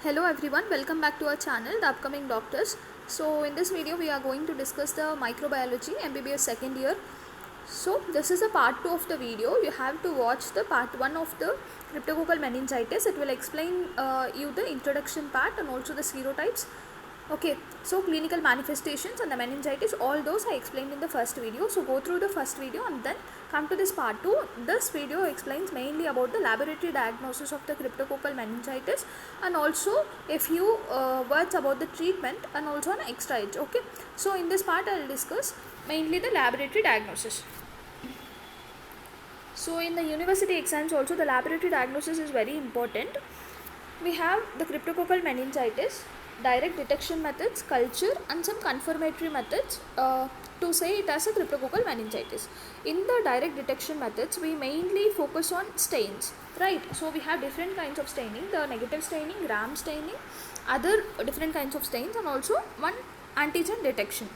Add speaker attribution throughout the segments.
Speaker 1: Hello everyone, welcome back to our channel, The Upcoming Doctors. So in this video we are going to discuss the microbiology MBBS second year. So this is a part 2 of the video. You have to watch the part 1 of the cryptococcal meningitis. It will explain you the introduction part and also the serotypes. Okay, so clinical manifestations and the meningitis, all those I explained in the first video. So go through the first video and then come to this part 2. This video explains mainly about the laboratory diagnosis of the cryptococcal meningitis and also a few words about the treatment and also an extra edge. Okay, so in this part I will discuss mainly the laboratory diagnosis. So in the university exams also the laboratory diagnosis is very important. We have the cryptococcal meningitis, direct detection methods, culture and some confirmatory methods to say it as a cryptococcal meningitis. In the direct detection methods, we mainly focus on stains, right? So we have different kinds of staining, the negative staining, gram staining, other different kinds of stains and also one antigen detection.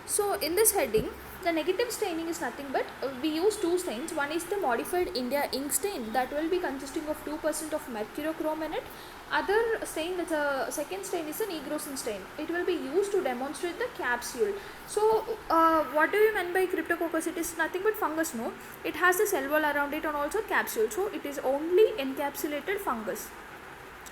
Speaker 1: So in this heading, the negative staining is nothing but we use two stains. One is the modified India ink stain that will be consisting of 2% of mercurochrome in it. Other stain, the second stain is a negrosin stain. It will be used to demonstrate the capsule. So what do you mean by cryptococcus? It is nothing but fungus, no? It has the cell wall around it and also capsule. So it is only encapsulated fungus,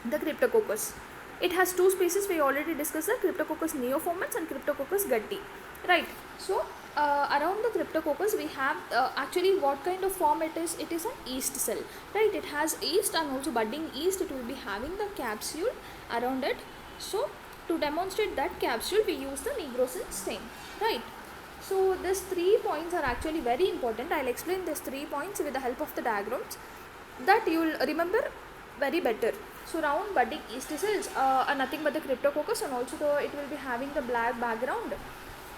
Speaker 1: the cryptococcus. It has two species. We already discussed the Cryptococcus neoformans and Cryptococcus gutti, right? So around the cryptococcus we have actually what kind of form it is an yeast cell, right? It has yeast and also budding yeast. It will be having the capsule around it. So to demonstrate that capsule we use the negrosin stain, right? So these 3 points are actually very important. I'll explain these 3 points with the help of the diagrams that you will remember very better. So round budding yeast cells are nothing but the cryptococcus and also it will be having the black background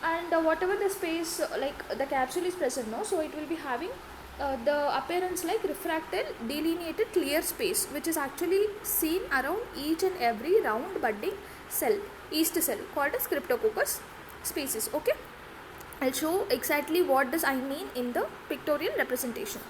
Speaker 1: and whatever the space like the capsule is present, no, so it will be having the appearance like refracted delineated clear space which is actually seen around each and every round budding cell, yeast cell called as cryptococcus species. Okay, I'll show exactly what does I mean in the pictorial representation.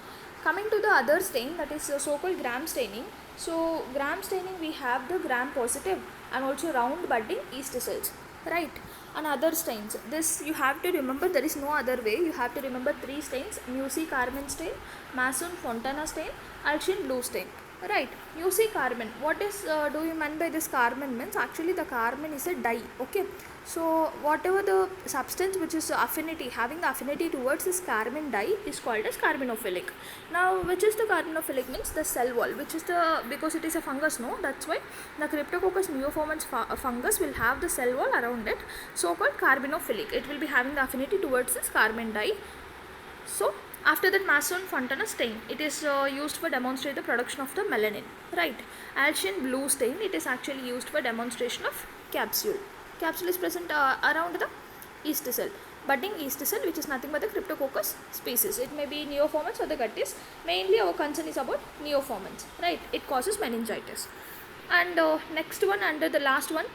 Speaker 1: Coming to the other stain, that is so-called gram staining. So gram staining we have the gram positive and also round budding yeast cells, right? And other stains, this you have to remember, there is no other way. You have to remember 3 stains: Musi Carmen stain, Mason Fontana stain, Alchin blue stain, right? Musi Carmen, what is do you mean by this Carmen? Means actually the Carmen is a dye. Okay, so whatever the substance which is affinity, having the affinity towards this Carmen dye is called as carbenophilic. Now which is the carbenophilic? Means the cell wall, which is the, because it is a fungus, no, that's why the Cryptococcus neoformans fungus will have the cell wall around it, so called carbenophilic. It will be having the affinity towards this Carmen dye. So after that, Mason Fontana stain, it is used for demonstrate the production of the melanin, right? Alchin blue stain, it is actually used for demonstration of capsule. Capsule is present around the yeast cell, budding yeast cell, which is nothing but the Cryptococcus species. It may be neoformans or the guttis. Mainly our concern is about neoformans, right? It causes meningitis. And next one, under the last one,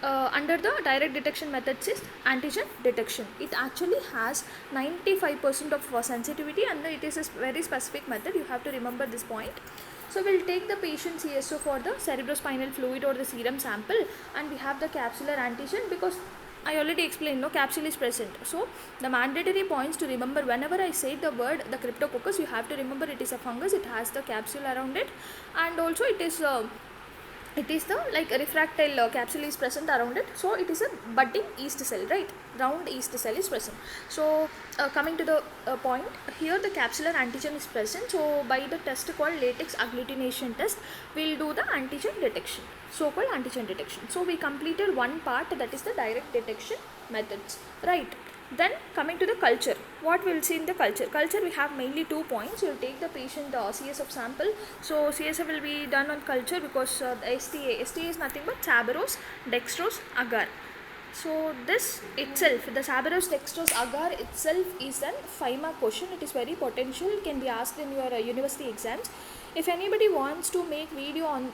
Speaker 1: under the direct detection methods is antigen detection. It actually has 95% of sensitivity and it is a very specific method. You have to remember this point. So we'll take the patient CSO for the cerebrospinal fluid or the serum sample and we have the capsular antigen, because I already explained, no, capsule is present. So the mandatory points to remember, whenever I say the word the cryptococcus, you have to remember it is a fungus, it has the capsule around it and also it is the like refractile capsule is present around it. So it is a budding yeast cell, right? Round yeast cell is present. So coming to the point, here the capsular antigen is present. So by the test called latex agglutination test, we'll do the antigen detection, so called antigen detection. So we completed one part, that is the direct detection methods, right? Then coming to the culture, what we'll see in the culture. Culture we have mainly 2 points. You'll take the patient CSF sample. So CSF will be done on culture because the STA is nothing but Sabaros, dextrose, agar. So this itself, the Sabaros, dextrose, agar itself is an 5-mark question. It is very potential, can be asked in your university exams. If anybody wants to make video on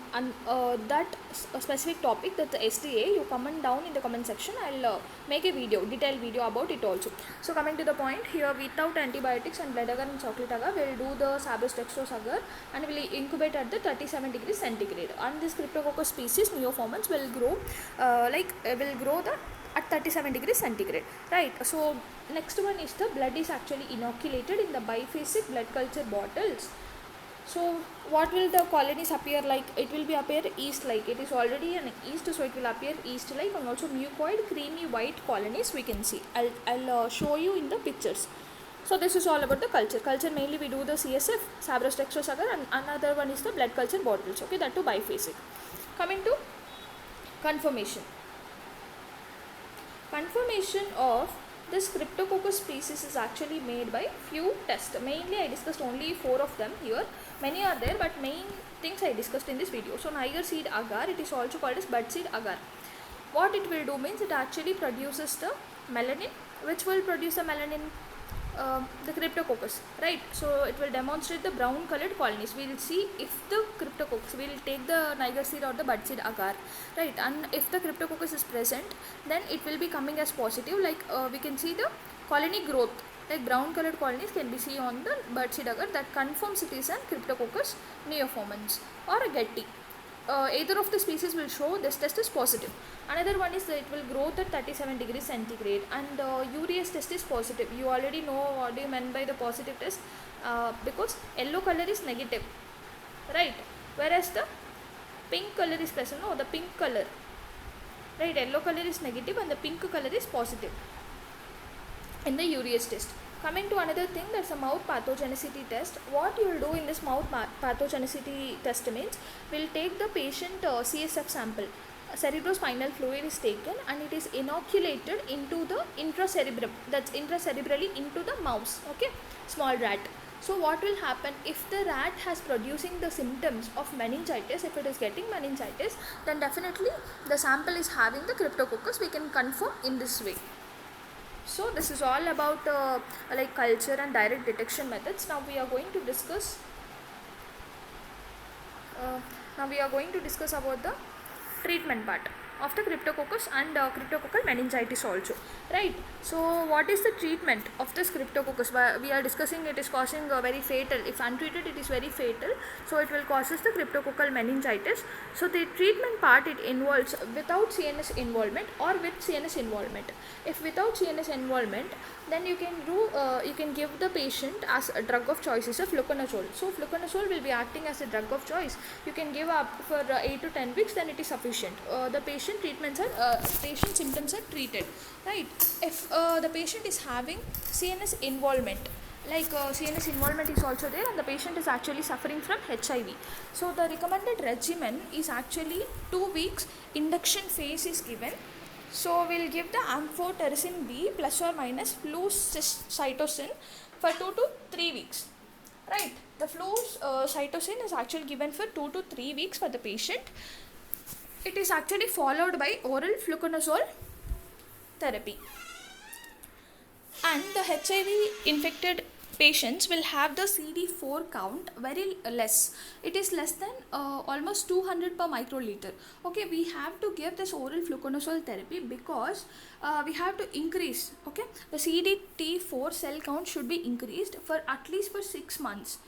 Speaker 1: that specific topic, that's the SDA, you comment down in the comment section. I'll make a video, detailed video about it also. So coming to the point here, without antibiotics and blood agar and chocolate agar, we'll do the Sabrostrextrose agar and we'll incubate at the 37 degrees centigrade. And this Cryptococcus species neoformans will grow at 37 degrees centigrade, right? So next one is the blood is actually inoculated in the biphasic blood culture bottles. So what will the colonies appear like? It will be appear yeast like. It is already an yeast, so it will appear yeast like, and also mucoid creamy white colonies we can see. I'll show you in the pictures. So this is all about the culture. Culture mainly we do the CSF, Sabrostrextrose agar, and another one is the blood culture bottles. Okay, that too biphasic. Coming to conformation. Conformation of this Cryptococcus species is actually made by few tests. Mainly I discussed only 4 of them here. Many are there, but main things I discussed in this video. So Niger seed agar, it is also called as bud seed agar. What it will do means it actually produces the melanin. Which will produce the melanin? The Cryptococcus, right? So it will demonstrate the brown colored colonies. We will see if the Cryptococcus, we will take the Niger seed or the bud seed agar, right? And if the Cryptococcus is present, then it will be coming as positive, like we can see the colony growth, like brown colored colonies can be seen on the bud seed agar. That confirms it is an Cryptococcus neoformans or a Getty. Either of the species will show this test is positive. Another one is that it will grow at 37 degrees centigrade, and urease test is positive. You already know what do you mean by the positive test, because yellow color is negative, right? Whereas the pink color is present. No, the pink color, right? Yellow color is negative and the pink color is positive in the urease test. Coming to another thing, that's a mouth pathogenicity test. What you will do in this mouth pathogenicity test means, we'll take the patient CSF sample. Cerebrospinal fluid is taken and it is inoculated into the intracerebrum, that's intracerebrally into the mouse, okay, small rat. So what will happen if the rat has producing the symptoms of meningitis? If it is getting meningitis, then definitely the sample is having the Cryptococcus. We can confirm in this way. So this is all about like culture and direct detection methods. Now we are going to discuss about the treatment part of the Cryptococcus and cryptococcal meningitis also, right? So what is the treatment of this Cryptococcus? We are discussing it is causing very fatal. If untreated, it is very fatal. So it will causes the cryptococcal meningitis. So the treatment part, it involves without CNS involvement or with CNS involvement. If without CNS involvement, then you can give the patient as a drug of choice is a fluconazole. So fluconazole will be acting as a drug of choice. You can give up for 8 to 10 weeks, then it is sufficient. The patient symptoms are treated, right? If the patient is having CNS involvement, like CNS involvement is also there, and the patient is actually suffering from HIV, so the recommended regimen is actually 2 weeks induction phase is given. So we'll give the amphotericin B plus or minus flucytosine for 2 to 3 weeks, right? The flucytosine is actually given for 2 to 3 weeks for the patient. It is actually followed by oral fluconazole therapy. And the HIV infected patients will have the CD4 count very less. It is less than almost 200 per microliter. Okay, we have to give this oral fluconazole therapy because we have to increase, okay, the CD4 cell count should be increased for at least for 6 months.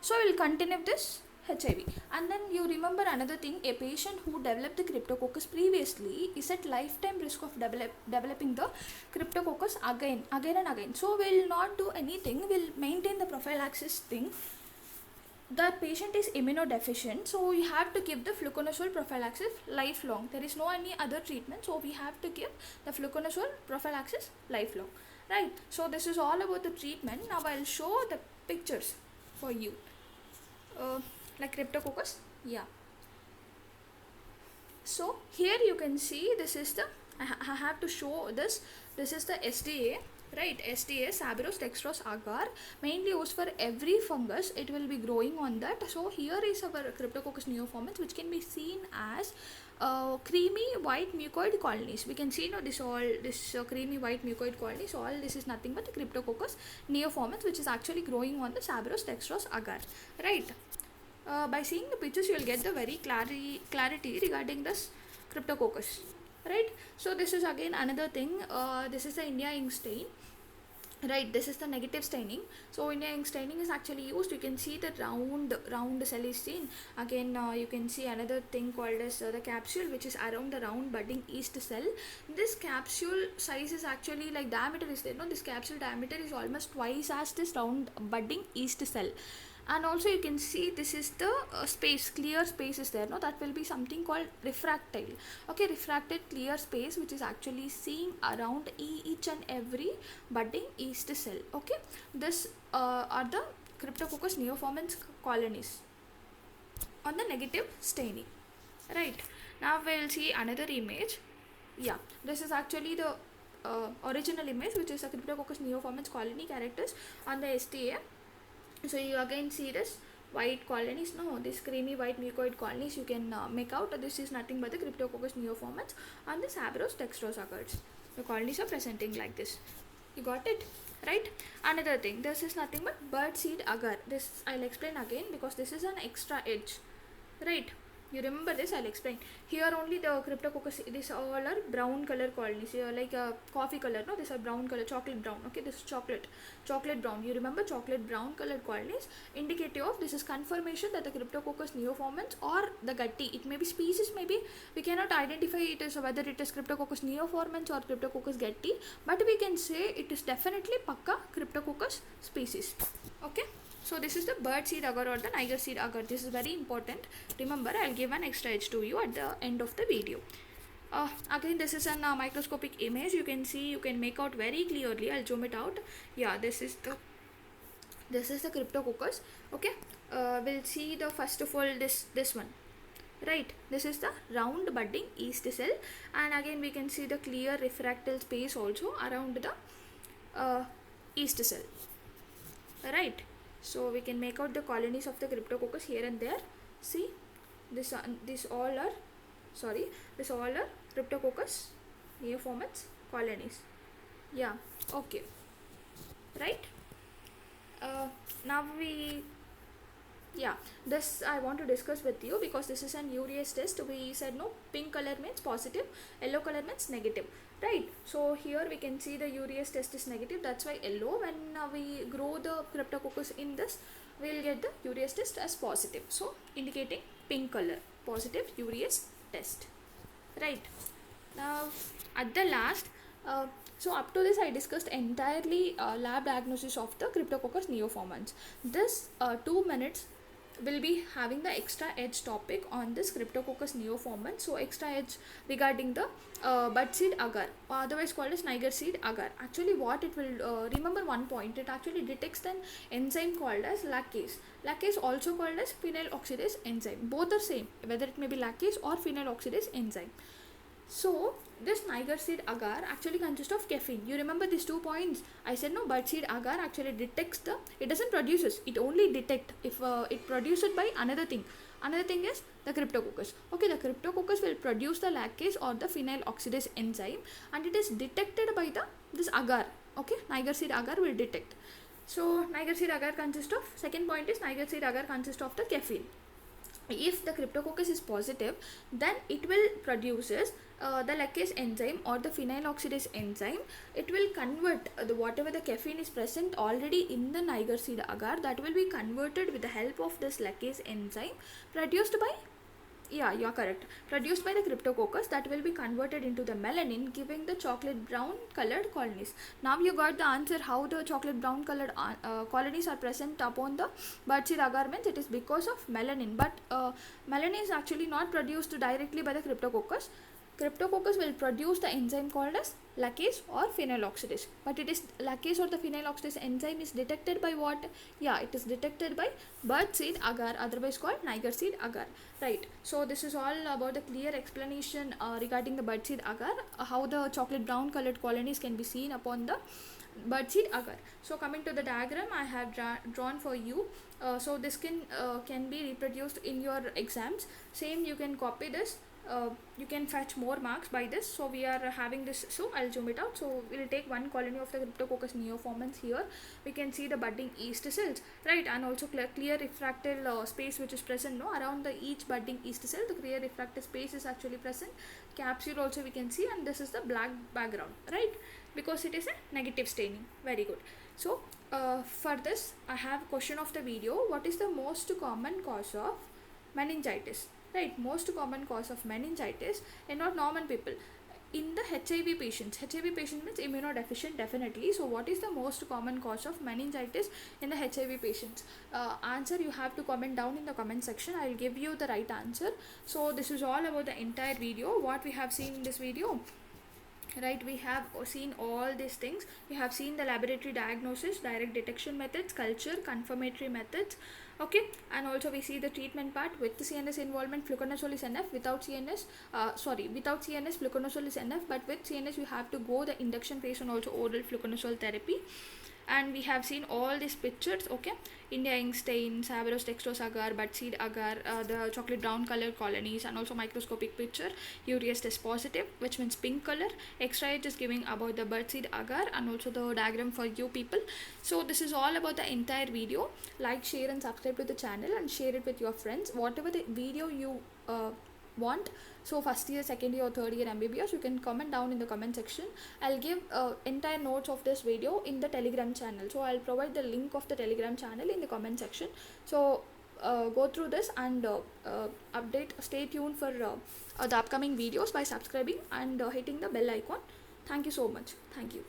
Speaker 1: So we will continue this HIV. And then you remember another thing, a patient who developed the Cryptococcus previously is at lifetime risk of developing the Cryptococcus again and again. So we will not do anything, we will maintain the prophylaxis thing. The patient is immunodeficient, so we have to give the fluconazole prophylaxis lifelong. There is no any other treatment, so we have to give the fluconazole prophylaxis lifelong, right? So this is all about the treatment. Now I will show the pictures for you. Like Cryptococcus, yeah. So here you can see, this is the, I have to show this is the SDA, right? SDA, Sabrostrextrose agar, mainly used for every fungus. It will be growing on that. So here is our Cryptococcus neoformans, which can be seen as creamy white mucoid colonies. We can see now this creamy white mucoid colonies. All this is nothing but the Cryptococcus neoformans, which is actually growing on the Sabrostrextrose agar, right? by seeing the pictures you will get the very clarity regarding this Cryptococcus, right? So this is again another thing. This is the India ink stain, right? This is the negative staining. So India ink staining is actually used. You can see the round cell is seen. Again you can see another thing called as the capsule, which is around the round budding yeast cell. This capsule size is actually like diameter is there, no? This capsule diameter is almost twice as this round budding yeast cell. And also you can see this is the space, clear space is there, no? That will be something called refractile. Okay, refracted clear space which is actually seen around each and every budding yeast cell. Okay, this are the Cryptococcus neoformans colonies on the negative staining, right? Now we'll see another image. Yeah, this is actually the original image, which is a Cryptococcus neoformans colony characters on the STA. So you again see this white colonies, no, this creamy white mucoid colonies you can make out. This is nothing but the Cryptococcus neoformans on the Sabros dextrose agards. The colonies are presenting like this. You got it, right? Another thing, this is nothing but birdseed agar. This I'll explain again because this is an extra edge, right? You remember this, I'll explain. Here only the Cryptococcus, these all are brown color colonies. Here like a coffee color, no? This are brown color, chocolate brown. Okay, this is chocolate brown. You remember chocolate brown colored colonies, indicative of this is confirmation that the Cryptococcus neoformans or the gutti. It may be species, maybe we cannot identify it as whether it is Cryptococcus neoformans or Cryptococcus gutti, but we can say it is definitely pakka Cryptococcus species. Okay. So this is the birdseed agar or the Niger seed agar. This is very important. Remember, I'll give an extra edge to you at the end of the video. Again, this is a microscopic image. You can see, you can make out very clearly. I'll zoom it out. Yeah, this is the Cryptococcus. Okay, we'll see the first of all this one. Right, this is the round budding yeast cell, and again we can see the clear refractile space also around the yeast cell. Right. So we can make out the colonies of the Cryptococcus here and there. See, this all are Cryptococcus neoformans colonies. Yeah, okay, right. Now this I want to discuss with you because this is an urease test. We said no, pink color means positive, yellow color means negative, right? So here we can see the urease test is negative, that's why yellow. When we grow the Cryptococcus in this, we will get the urease test as positive, so indicating pink color, positive urease test, right? Now at the last, so up to this I discussed entirely lab diagnosis of the Cryptococcus neoformans. This 2 minutes will be having the extra edge topic on this Cryptococcus neoformans. So extra edge regarding the birdseed agar, otherwise called as Niger seed agar. Actually what it will, remember one point, it actually detects an enzyme called as lactase. Lactase also called as phenyl oxidase enzyme. Both are same, whether it may be lactase or phenyl oxidase enzyme. So this Niger seed agar actually consists of caffeine. You remember these 2 points? I said no, birdseed agar actually detects the, it doesn't produces, it only detect if it produced by another thing. Another thing is the Cryptococcus. Okay, the Cryptococcus will produce the lactase or the phenyl oxidase enzyme, and it is detected by this agar. Okay, Niger seed agar will detect. So Niger seed agar consists of, second point is Niger seed agar consists of the caffeine. If the Cryptococcus is positive, then it will produces the lactase enzyme or the phenyl oxidase enzyme. It will convert whatever the caffeine is present already in the Niger seed agar, that will be converted with the help of this lactase enzyme produced by, yeah, you're correct, produced by the Cryptococcus, that will be converted into the melanin, giving the chocolate brown colored colonies. Now you got the answer how the chocolate brown colored colonies are present upon the birdseed agar means it is because of melanin. But melanin is actually not produced directly by the Cryptococcus. Cryptococcus will produce the enzyme called as lactase or phenyl oxidase, but it is lactase or the phenyl oxidase enzyme is detected by what? Yeah, it is detected by birdseed agar, otherwise called Niger seed agar, right? So this is all about the clear explanation regarding the birdseed agar, how the chocolate brown colored colonies can be seen upon the birdseed agar. So coming to the diagram, I have drawn for you So this can be reproduced in your exams. Same, you can copy this. You can fetch more marks by this. So we are having this, so I'll zoom it out. So we'll take one colony of the Cryptococcus neoformans. Here we can see the budding yeast cells, right? And also clear refractal space which is present, no, around the each budding yeast cell. The clear refractive space is actually present. Capsule also we can see, and this is the black background, right? Because it is a negative staining. Very good. So for this I have a question of the video. What is the most common cause of meningitis? Right, most common cause of meningitis in not normal people. In the HIV patients, HIV patient means immunodeficient, definitely. So what is the most common cause of meningitis in the HIV patients? Answer you have to comment down in the comment section. I will give you the right answer. So this is all about the entire video. What we have seen in this video, right? We have seen all these things. We have seen the laboratory diagnosis, direct detection methods, culture, confirmatory methods, okay, and also we see the treatment part with the CNS involvement. Fluconazole is enough. Without CNS, without CNS, fluconazole is enough, but with CNS you have to go the induction phase and also oral fluconazole therapy. And we have seen all these pictures, okay, India ink stain, Savarus dextrose agar, birdseed agar, the chocolate brown color colonies, and also microscopic picture, urease test positive, which means pink color. Extra is giving about the birdseed agar, and also the diagram for you people. So this is all about the entire video. Like, share and subscribe to the channel, and share it with your friends. Whatever the video you want, so first year, second year, or third year MBBS, you can comment down in the comment section. I'll give entire notes of this video in the Telegram channel. So I'll provide the link of the Telegram channel in the comment section. So go through this and stay tuned for the upcoming videos by subscribing and hitting the bell icon. Thank you so much. Thank you.